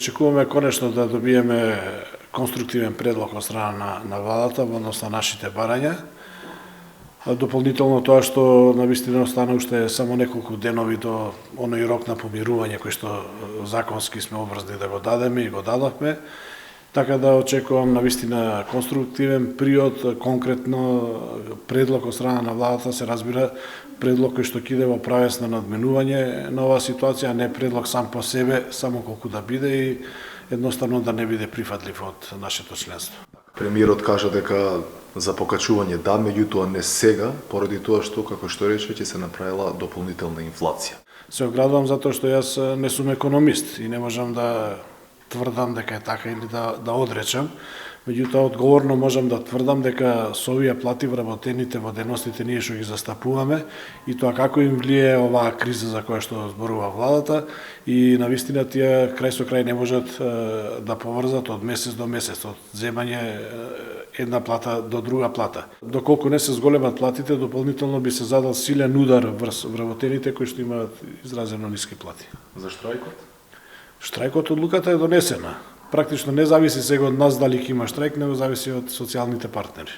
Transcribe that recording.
Очекуваме конечно да добиеме конструктивен предлог од страна на владата во однос на нашите барања. Дополнително тоа што навистина остана уште само неколку денови до оној рок на помирување кој што законски сме обврзани да го дадеме и го дадовме. Така да очекувам навистина конструктивен приод, конкретно предлог од страна на владата, се разбира предлог кој што ќе иде во правец на надменување на оваа ситуација, а не предлог сам по себе, само колку да биде и едноставно да не биде прифатлив од нашето членство. Премиерот кажа дека за покачување да, меѓутоа не сега, поради тоа што, како што рече, ќе се направила дополнителна инфлација. Се оградувам затоа што јас не сум економист и не можам да тврдам дека е така или да одречам. Меѓутоа, одговорно можам да тврдам дека со овие плати вработените во дејностите ние што ги застапуваме и тоа како им влие оваа криза за која што зборува владата и навистина тие крај со крај не можат да поврзат од месец до месец, од земање една плата до друга плата. Доколку не се зголемат платите, дополнително би се задал силен удар врз вработените кои што имаат изразено ниски плати. За штрајкот? Штрајкот одлуката е донесена. Практично не зависи сега од нас дали ќе има штрајк, него зависи од социјалните партнери.